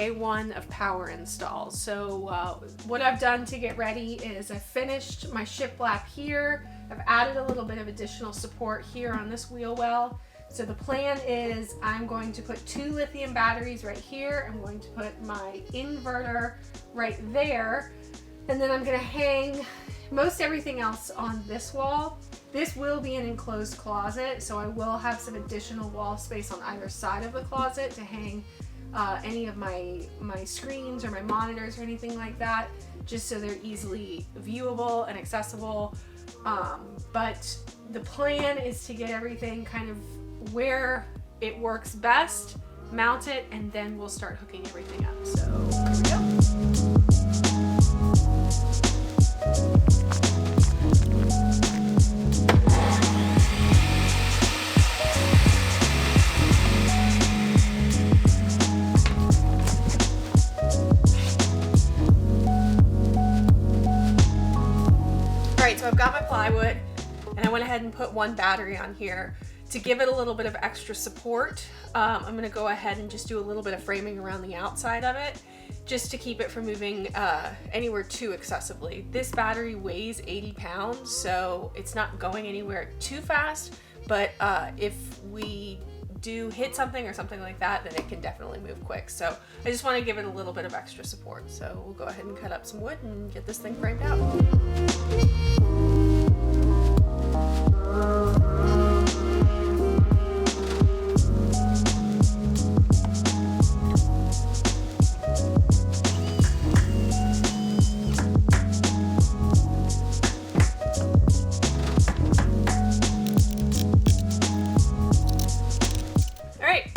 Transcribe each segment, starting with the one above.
day one of power install. So what I've done to get ready is I finished my shiplap here. I've added a little bit of additional support here on this wheel well. So the plan is I'm going to put 2 lithium batteries right here. I'm going to put my inverter right there. And then I'm going to hang most everything else on this wall. This will be an enclosed closet, so I will have some additional wall space on either side of the closet to hang any of my screens or my monitors or anything like that, just so they're easily viewable and accessible. But the plan is to get everything kind of where it works best, mount it, and then we'll start hooking everything up. So here we go. Alright, so I've got my plywood and I went ahead and put 1 battery on here to give it a little bit of extra support. I'm going to go ahead and just do a little bit of framing around the outside of it just to keep it from moving anywhere too excessively. This battery weighs 80 pounds, so it's not going anywhere too fast, but if we do hit something or something like that, then it can definitely move quick. So I just want to give it a little bit of extra support. So we'll go ahead and cut up some wood and get this thing framed out.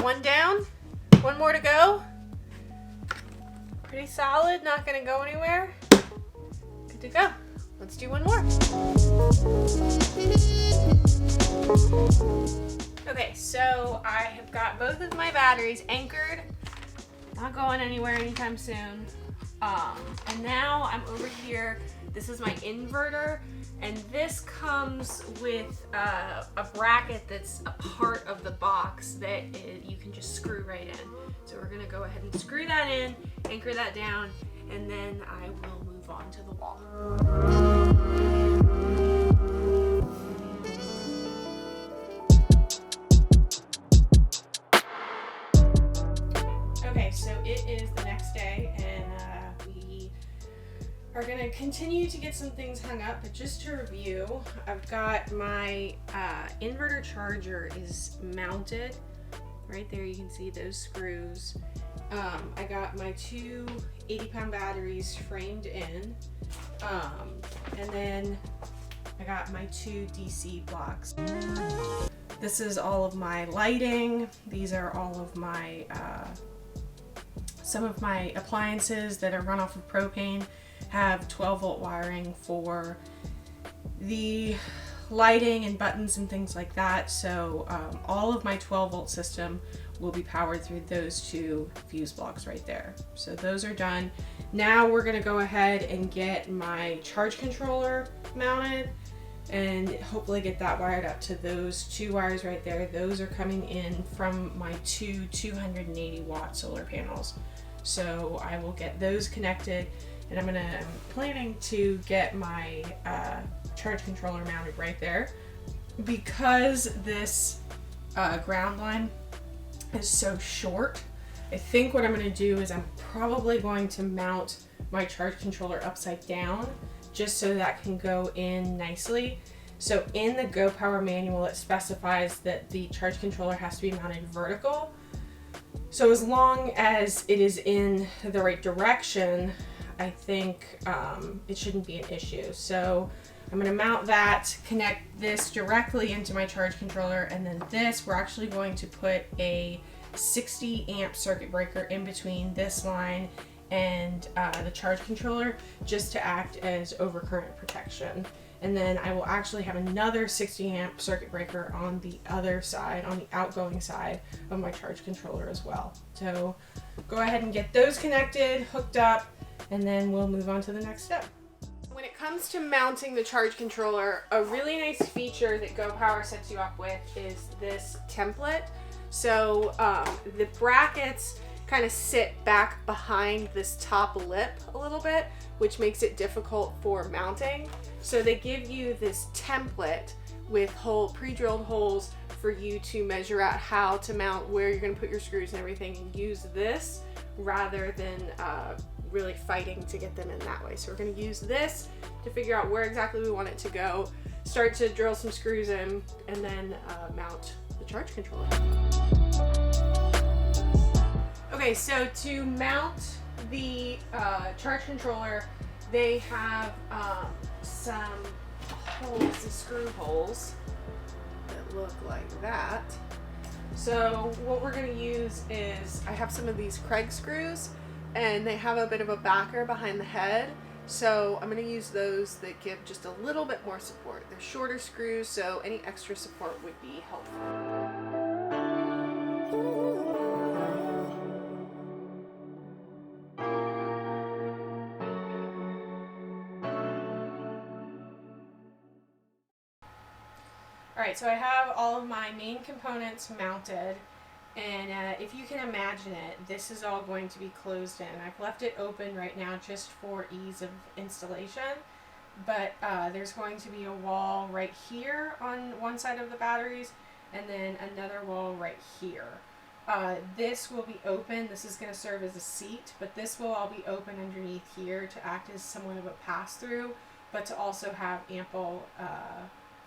One down, 1 more to go. Pretty solid, not gonna go anywhere. Good to go. Let's do 1 more. Okay, so I have got both of my batteries anchored, not going anywhere anytime soon. And now I'm over here. This is my inverter, and this comes with a bracket that's a part of the box that you can just screw right in. So we're gonna go ahead and screw that in, anchor that down, and then I will move on to the wall. Okay, so it is the next day, and we are going to continue to get some things hung up, but just to review, I've got my inverter charger is mounted right there. You can see those screws. I got my 2 80-pound batteries framed in, and then I got my 2 DC blocks. This is all of my lighting. These are all of my some of my appliances that are run off of propane. Have 12-volt wiring for the lighting and buttons and things like that. So all of my 12-volt system will be powered through those 2 fuse blocks right there. So those are done. Now we're going to go ahead and get my charge controller mounted and hopefully get that wired up to those 2 wires right there. Those are coming in from my 2 280-watt solar panels. So I will get those connected. And I'm planning to get my charge controller mounted right there. Because this ground line is so short, I think what I'm going to do is I'm probably going to mount my charge controller upside down just so that can go in nicely. So in the Go Power manual, it specifies that the charge controller has to be mounted vertical. So as long as it is in the right direction, I think it shouldn't be an issue. So I'm going to mount that, connect this directly into my charge controller, and then this, we're actually going to put a 60 amp circuit breaker in between this line and the charge controller just to act as overcurrent protection. And then I will actually have another 60 amp circuit breaker on the other side, on the outgoing side of my charge controller as well. So go ahead and get those connected, hooked up, and then we'll move on to the next step. When it comes to mounting the charge controller, a really nice feature that Go Power sets you up with is this template. So the brackets kind of sit back behind this top lip a little bit, which makes it difficult for mounting. So they give you this template with pre-drilled holes for you to measure out how to mount, where you're going to put your screws and everything, and use this rather than really fighting to get them in that way. So we're going to use this to figure out where exactly we want it to go, start to drill some screws in, and then mount the charge controller. Okay, so to mount the charge controller, they have some holes, some screw holes that look like that. So what we're going to use is, I have some of these Craig screws, and they have a bit of a backer behind the head. So I'm going to use those that give just a little bit more support. They're shorter screws, so any extra support would be helpful. Alright, so I have all of my main components mounted, and if you can imagine it, this is all going to be closed in. I've left it open right now just for ease of installation, but there's going to be a wall right here on one side of the batteries, and then another wall right here. This will be open. This is going to serve as a seat, but this will all be open underneath here to act as somewhat of a pass-through, but to also have ample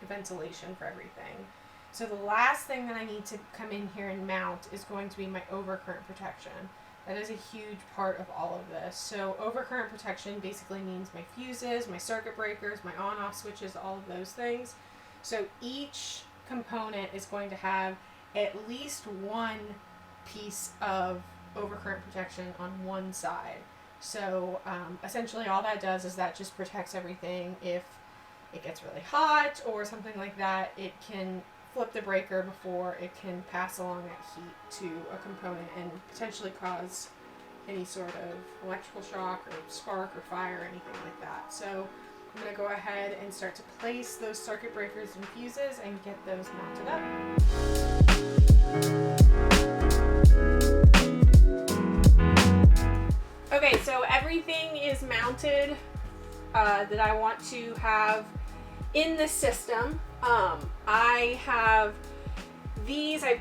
ventilation for everything. So the last thing that I need to come in here and mount is going to be my overcurrent protection. That is a huge part of all of this. So overcurrent protection basically means my fuses, my circuit breakers, my on-off switches, all of those things. So each component is going to have at least one piece of overcurrent protection on one side. So essentially all that does is that just protects everything. If it gets really hot or something like that, it can flip the breaker before it can pass along that heat to a component and potentially cause any sort of electrical shock or spark or fire or anything like that. So I'm going to go ahead and start to place those circuit breakers and fuses and get those mounted up. Okay, so everything is mounted that I want to have in the system. I have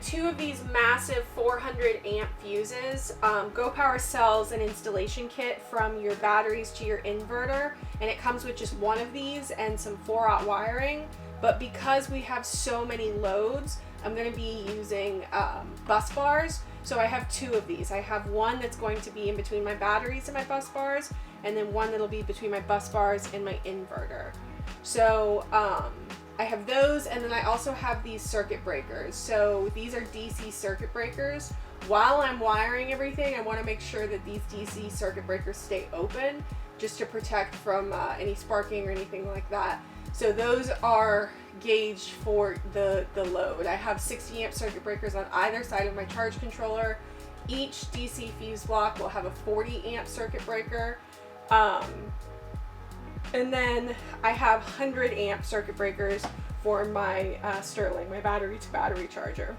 two of these massive 400 amp fuses. GoPower sells an installation kit from your batteries to your inverter, and it comes with just one of these and some 4-aught wiring. But because we have so many loads, I'm going to be using bus bars. So I have two of these. I have one that's going to be in between my batteries and my bus bars, and then one that'll be between my bus bars and my inverter. So I have those, and then I also have these circuit breakers. So these are DC circuit breakers. While I'm wiring everything, I want to make sure that these DC circuit breakers stay open, just to protect from any sparking or anything like that. So those are gauged for the load. I have 60 amp circuit breakers on either side of my charge controller. Each DC fuse block will have a 40 amp circuit breaker. And then I have 100 amp circuit breakers for my Sterling, my battery to battery charger.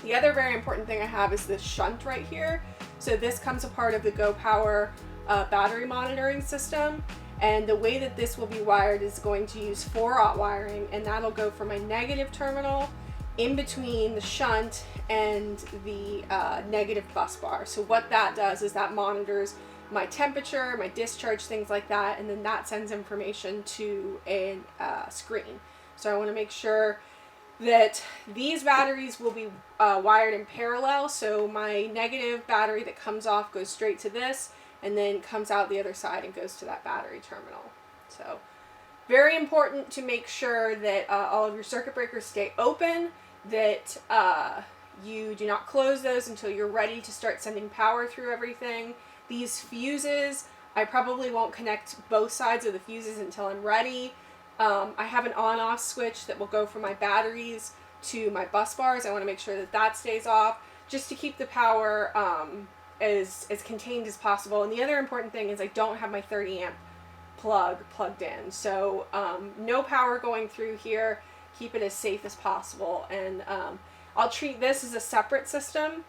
The other very important thing I have is this shunt right here. So this comes a part of the GoPower battery monitoring system. And the way that this will be wired is going to use 4-aught wiring, and that'll go from my negative terminal in between the shunt and the negative bus bar. So what that does is that monitors my temperature, my discharge, things like that, and then that sends information to a screen. So I want to make sure that these batteries will be wired in parallel. So my negative battery that comes off goes straight to this, and then comes out the other side and goes to that battery terminal. So very important to make sure that all of your circuit breakers stay open, that you do not close those until you're ready to start sending power through everything. These fuses, I probably won't connect both sides of the fuses until I'm ready. I have an on-off switch that will go from my batteries to my bus bars. I want to make sure that that stays off, just to keep the power as contained as possible. And the other important thing is I don't have my 30 amp plug plugged in. So no power going through here. Keep it as safe as possible. And I'll treat this as a separate system.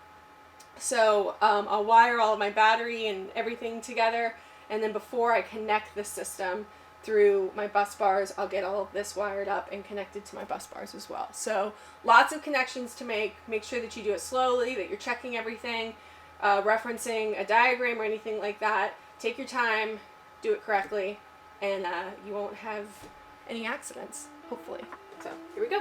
So I'll wire all of my battery and everything together, and then before I connect the system through my bus bars, I'll get all of this wired up and connected to my bus bars as well. So lots of connections to make. Make sure that you do it slowly, that you're checking everything, referencing a diagram or anything like that. Take your time, do it correctly, and you won't have any accidents, hopefully. So here we go.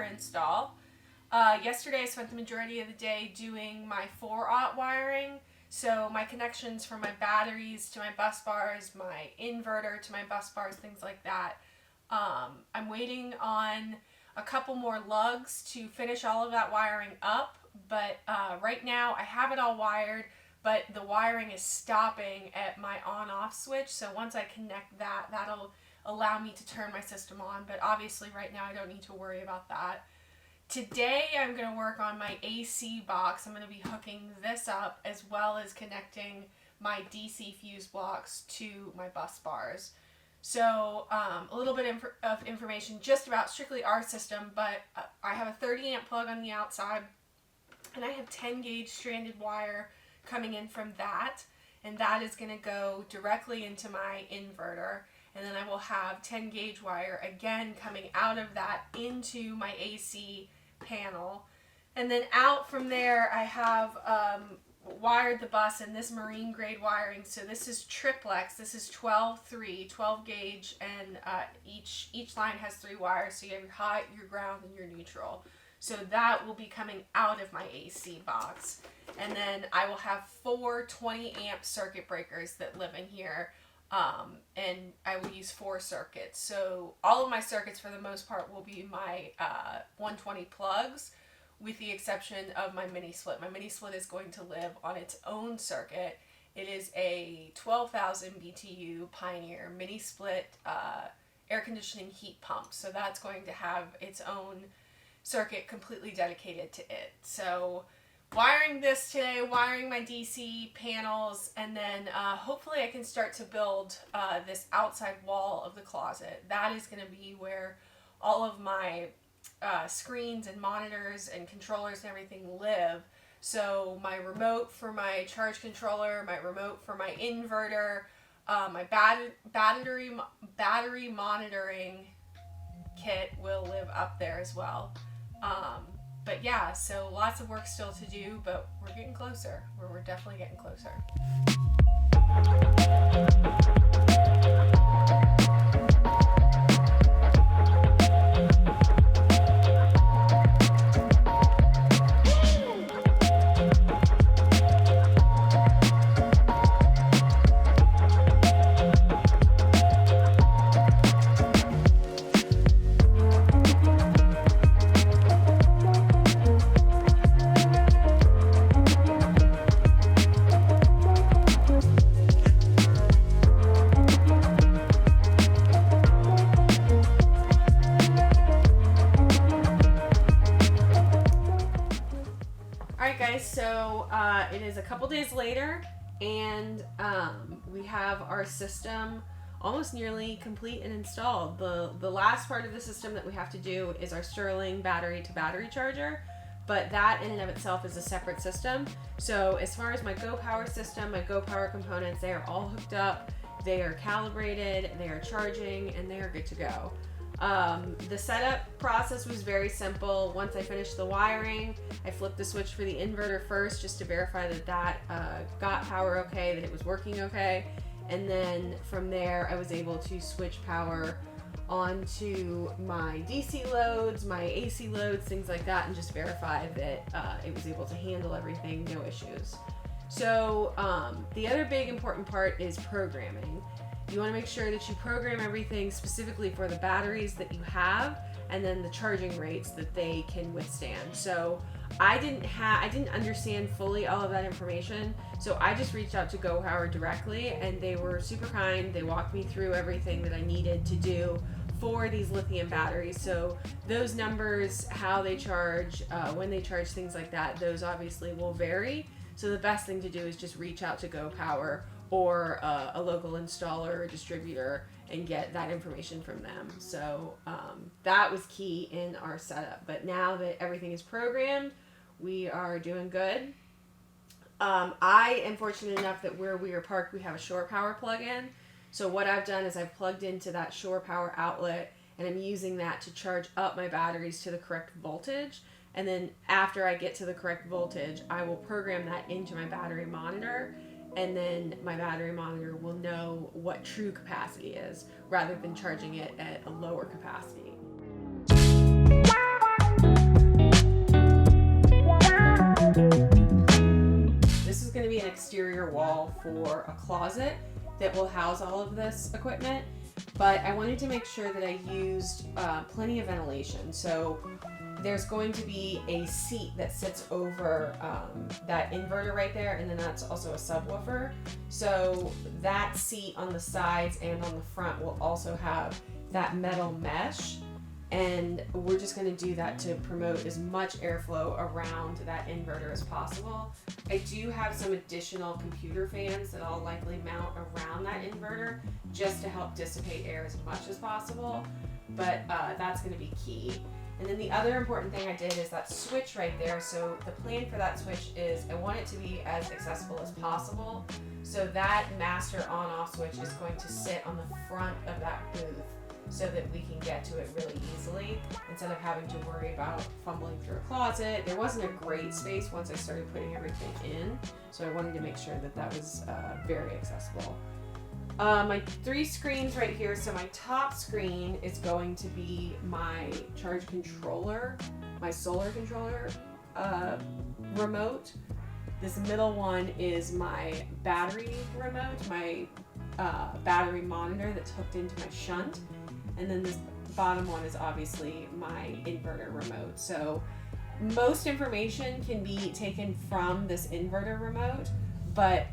Install. Yesterday I spent the majority of the day doing my 4-aught wiring, so my connections from my batteries to my bus bars, my inverter to my bus bars, things like that. I'm waiting on a couple more lugs to finish all of that wiring up, but right now I have it all wired, but the wiring is stopping at my on-off switch, so once I connect that, that'll allow me to turn my system on, but obviously right now I don't need to worry about that. Today I'm going to work on my AC box. I'm going to be hooking this up as well as connecting my DC fuse blocks to my bus bars. So a little bit of information just about strictly our system, but I have a 30 amp plug on the outside and I have 10 gauge stranded wire coming in from that, and that is going to go directly into my inverter. And then I will have 10 gauge wire again coming out of that into my AC panel. And then out from there I have wired the bus in this marine grade wiring. So this is triplex. This is 12 gauge, and each line has 3 wires. So you have your high, your ground, and your neutral. So that will be coming out of my AC box. And then I will have 4 20 amp circuit breakers that live in here. And I will use 4 circuits. So all of my circuits for the most part will be my 120 plugs, with the exception of my mini split. My mini split is going to live on its own circuit. It is a 12,000 BTU Pioneer mini split air conditioning heat pump. So that's going to have its own circuit completely dedicated to it. So wiring this today, wiring my DC panels, and then hopefully I can start to build this outside wall of the closet. That is going to be where all of my screens and monitors and controllers and everything live. So my remote for my charge controller, my remote for my inverter, my battery monitoring kit will live up there as well. But yeah, so lots of work still to do, but we're getting closer. We're definitely getting closer. Alright guys, so it is a couple days later, and we have our system almost nearly complete and installed. The last part of the system that we have to do is our Sterling battery to battery charger, but that in and of itself is a separate system. So as far as my Go Power system, my Go Power components, they are all hooked up, they are calibrated, they are charging, and they are good to go. The setup process was very simple. Once I finished the wiring, I flipped the switch for the inverter first just to verify that got power okay, that it was working okay. And then from there, I was able to switch power onto my DC loads, my AC loads, things like that, and just verify that it was able to handle everything, no issues. So the other big important part is programming. You want to make sure that you program everything specifically for the batteries that you have, and then the charging rates that they can withstand. So I didn't understand fully all of that information, so I just reached out to Go Power directly, and they were super kind. They walked me through everything that I needed to do for these lithium batteries. So those numbers, how they charge, when they charge, things like that, those obviously will vary. So the best thing to do is just reach out to Go Power or a local installer or distributor and get that information from them. So that was key in our setup. But now that everything is programmed, we are doing good. I am fortunate enough that where we are parked, we have a shore power plug-in. So what I've done is I've plugged into that shore power outlet, and I'm using that to charge up my batteries to the correct voltage. And then after I get to the correct voltage, I will program that into my battery monitor, and then my battery monitor will know what true capacity is rather than charging it at a lower capacity. This is going to be an exterior wall for a closet that will house all of this equipment, but I wanted to make sure that I used plenty of ventilation. So there's going to be a seat that sits over that inverter right there, and then that's also a subwoofer. So that seat on the sides and on the front will also have that metal mesh, and we're just going to do that to promote as much airflow around that inverter as possible. I do have some additional computer fans that I'll likely mount around that inverter just to help dissipate air as much as possible, but that's going to be key. And then the other important thing I did is that switch right there. So the plan for that switch is I want it to be as accessible as possible. So that master on-off switch is going to sit on the front of that booth so that we can get to it really easily instead of having to worry about fumbling through a closet. There wasn't a great space once I started putting everything in, so I wanted to make sure that that was very accessible. My 3 screens right here. So my top screen is going to be my charge controller, my solar controller remote. This middle one is my battery remote, my battery monitor that's hooked into my shunt. And then this bottom one is obviously my inverter remote. So most information can be taken from this inverter remote, but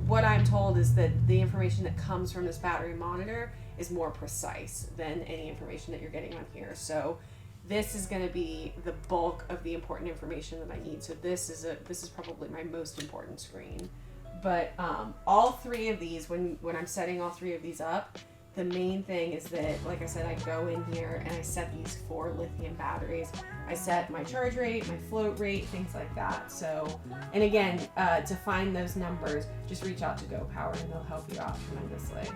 what I'm told is that the information that comes from this battery monitor is more precise than any information that you're getting on here. So this is going to be the bulk of the important information that I need. So this is probably my most important screen. But all 3 of these, when I'm setting all 3 of these up, the main thing is that, like I said, I go in here and I set these 4 lithium batteries. I set my charge rate, my float rate, things like that. So, and again, to find those numbers, just reach out to Go Power and they'll help you out tremendously.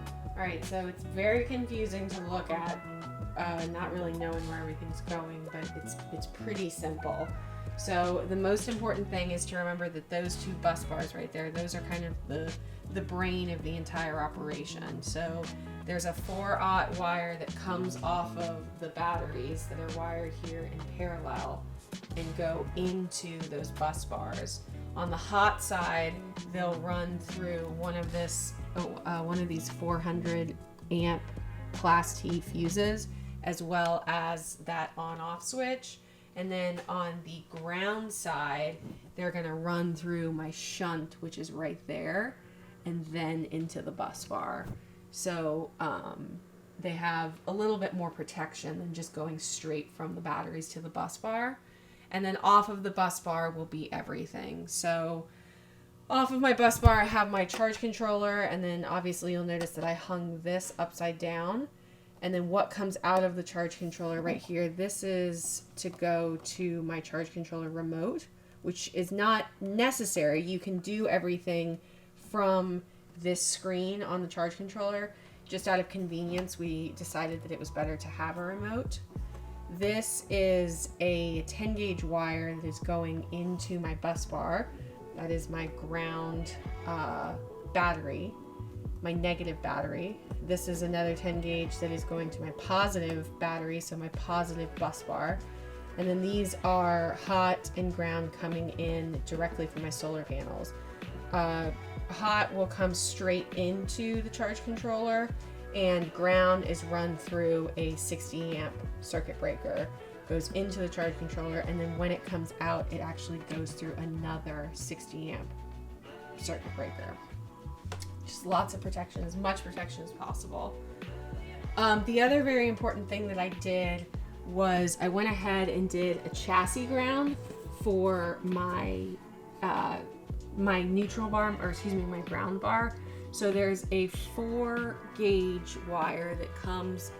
All right, so it's very confusing to look at, not really knowing where everything's going, but it's pretty simple. So the most important thing is to remember that those 2 bus bars right there, those are kind of the brain of the entire operation. So there's a 4-aught wire that comes off of the batteries that are wired here in parallel and go into those bus bars. On the hot side, they'll run through one of these 400 amp class T fuses, as well as that on-off switch. And then on the ground side, they're going to run through my shunt, which is right there, and then into the bus bar. So they have a little bit more protection than just going straight from the batteries to the bus bar. And then off of the bus bar will be everything. So off of my bus bar, I have my charge controller, and then obviously you'll notice that I hung this upside down. And then what comes out of the charge controller right here, this is to go to my charge controller remote, which is not necessary. You can do everything from this screen on the charge controller. Just out of convenience, we decided that it was better to have a remote. This is a 10 gauge wire that is going into my bus bar. That is my ground battery, my negative battery. This is another 10 gauge that is going to my positive battery, so my positive bus bar. And then these are hot and ground coming in directly from my solar panels. Hot will come straight into the charge controller, and ground is run through a 60 amp circuit breaker, goes into the charge controller, and then when it comes out, it actually goes through another 60 amp circuit breaker. Just lots of protection, as much protection as possible. The other very important thing that I did was I went ahead and did a chassis ground for my my neutral bar, or excuse me, my ground bar. So there's a 4 gauge wire that comes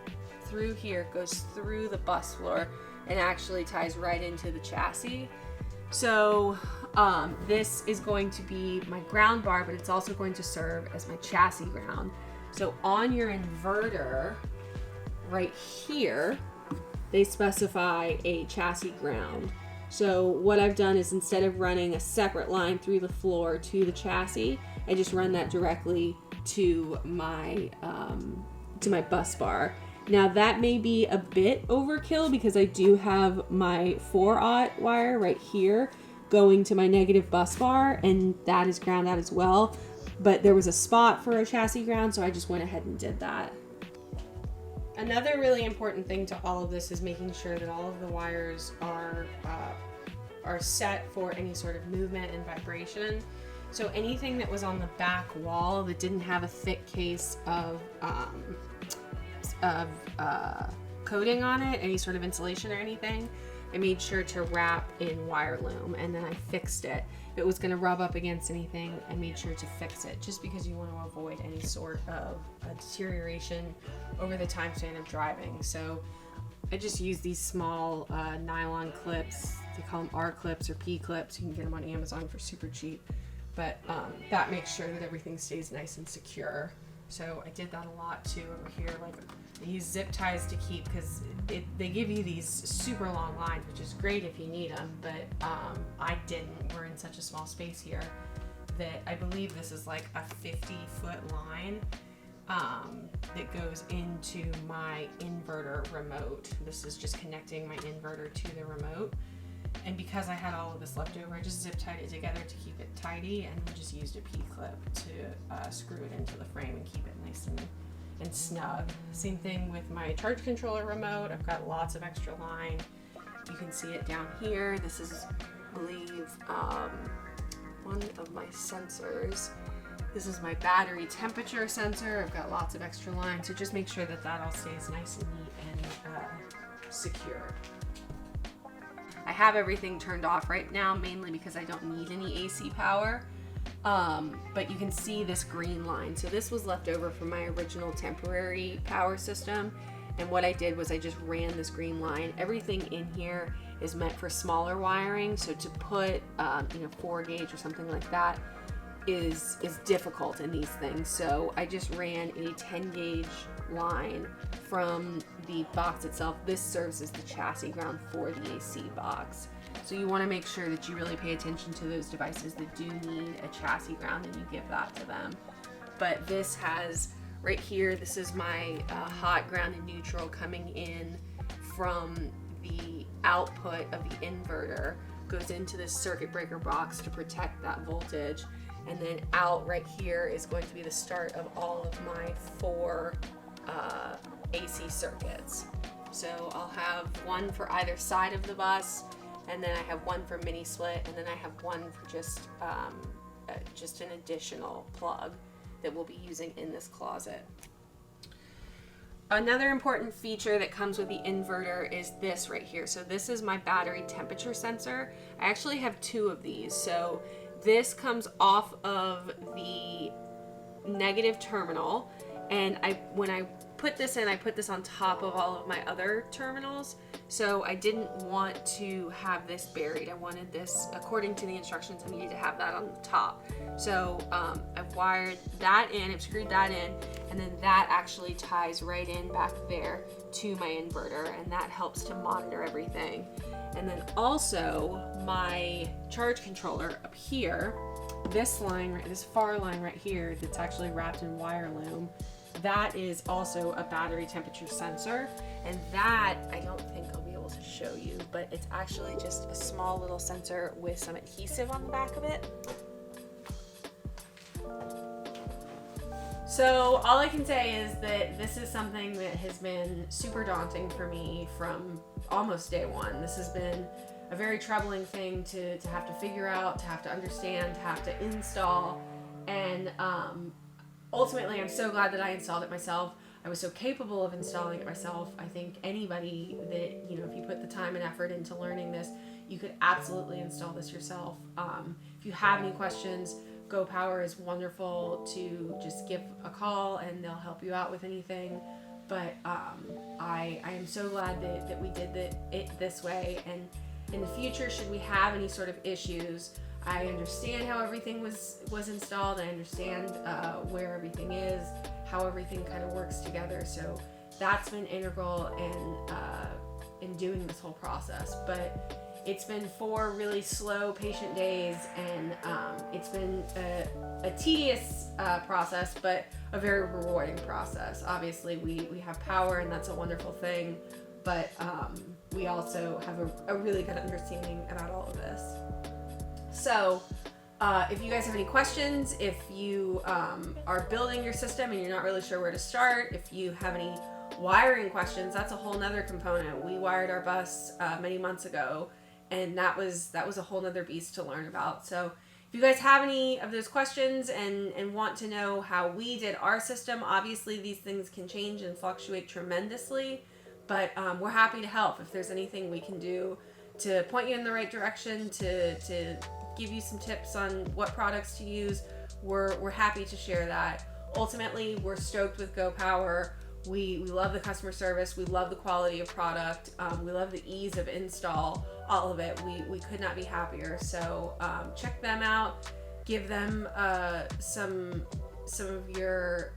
through here, goes through the bus floor, and actually ties right into the chassis. So this is going to be my ground bar, but it's also going to serve as my chassis ground. So on your inverter right here, they specify a chassis ground. So what I've done is, instead of running a separate line through the floor to the chassis, I just run that directly to my bus bar. Now that may be a bit overkill because I do have my 4/0 wire right here going to my negative bus bar, and that is ground out as well. But there was a spot for a chassis ground, so I just went ahead and did that. Another really important thing to all of this is making sure that all of the wires are set for any sort of movement and vibration. So anything that was on the back wall that didn't have a thick case of coating on it, any sort of insulation or anything, I made sure to wrap in wire loom, and then I fixed it. If it was going to rub up against anything, I made sure to fix it, just because you want to avoid any sort of deterioration over the time span of driving. So I just use these small nylon clips. They call them R clips or P clips. You can get them on Amazon for super cheap. But that makes sure that everything stays nice and secure. So I did that a lot too over here. Like, I use zip ties to keep, because they give you these super long lines, which is great if you need them, but I didn't. We're in such a small space here that I believe this is like a 50-foot line that goes into my inverter remote. This is just connecting my inverter to the remote. And because I had all of this left over, I just zip tied it together to keep it tidy, and then just used a P-clip to screw it into the frame and keep it nice and snug. Same thing with my charge controller remote. I've got lots of extra line. You can see it down here. This is, I believe, one of my sensors. This is my battery temperature sensor. I've got lots of extra line, so just make sure that that all stays nice and neat and secure. I have everything turned off right now, mainly because I don't need any AC power. But you can see this green line. So this was left over from my original temporary power system. And what I did was I just ran this green line. Everything in here is meant for smaller wiring. So to put, 4 gauge or something like that is difficult in these things. So I just ran a 10 gauge line from the box itself. This serves as the chassis ground for the AC box. So you want to make sure that you really pay attention to those devices that do need a chassis ground, and you give that to them. But this has right here, this is my hot, ground, and neutral coming in from the output of the inverter, goes into this circuit breaker box to protect that voltage. And then out right here is going to be the start of all of my 4 AC circuits. So I'll have one for either side of the bus, and then I have one for mini split, and then I have one for just an additional plug that we'll be using in this closet. another important feature that comes with the inverter is this right here. So this is my battery temperature sensor. I actually have two of these. So this comes off of the negative terminal, and when I put this in, I put this on top of all of my other terminals. So I didn't want to have this buried. I wanted this, according to the instructions, I needed to have that on the top. So I've wired that in, I've screwed that in, and then that actually ties right in back there to my inverter, and that helps to monitor everything. And then also my charge controller up here, this line, this far line right here that's actually wrapped in wire loom, that is also a battery temperature sensor. And that, I don't think I'll be able to show you, but it's actually just a small little sensor with some adhesive on the back of it. So all I can say is that this is something that has been super daunting for me from almost day one. This has been a very troubling thing to have to figure out, to have to understand, to have to install. And ultimately, I'm so glad that I installed it myself. I was so capable of installing it myself. I think anybody that, you know, if you put the time and effort into learning this, you could absolutely install this yourself. If you have any questions, Go Power is wonderful to just give a call and they'll help you out with anything. But I am so glad that we did it this way. And in the future, should we have any sort of issues, I understand how everything was installed. I understand where everything is, how everything kind of works together. So that's been integral in doing this whole process. But it's been 4 really slow, patient days, and it's been a tedious process, but a very rewarding process. Obviously, we have power, and that's a wonderful thing, but we also have a really good understanding about all of this. So if you guys have any questions, if you are building your system and you're not really sure where to start, if you have any wiring questions, that's a whole nother component. We wired our bus many months ago, and that was a whole nother beast to learn about. So if you guys have any of those questions and want to know how we did our system, obviously these things can change and fluctuate tremendously, but we're happy to help. If there's anything we can do to point you in the right direction, to give you some tips on what products to use, we're happy to share that. Ultimately, we're stoked with Go Power. We love the customer service. We love the quality of product. We love the ease of install, all of it. We could not be happier. So check them out. Give them some of your...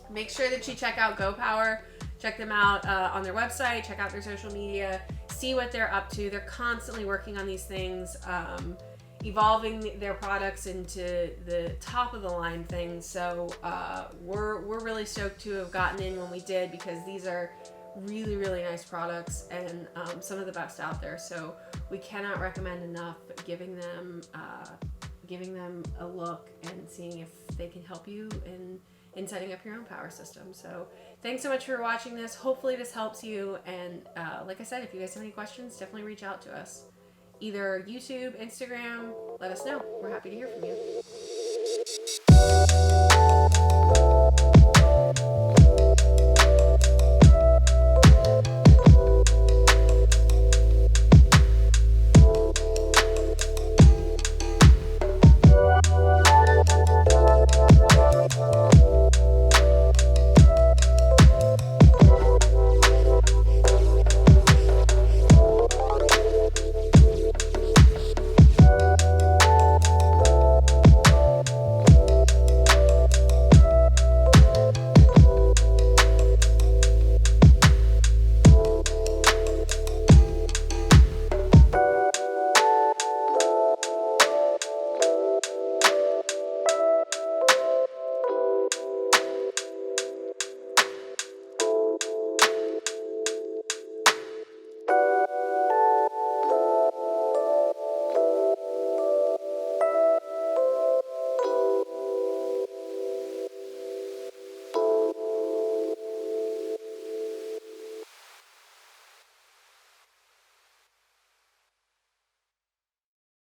Make sure that you check out Go Power. Check them out on their website. Check out their social media. See what they're up to. They're constantly working on these things, evolving their products into the top of the line things. So we're really stoked to have gotten in when we did, because these are really, really nice products and some of the best out there. So we cannot recommend enough giving them a look and seeing if they can help you in setting up your own power system. So thanks so much for watching this. Hopefully this helps you. And like I said, if you guys have any questions, definitely reach out to us. Either YouTube, Instagram, let us know. We're happy to hear from you.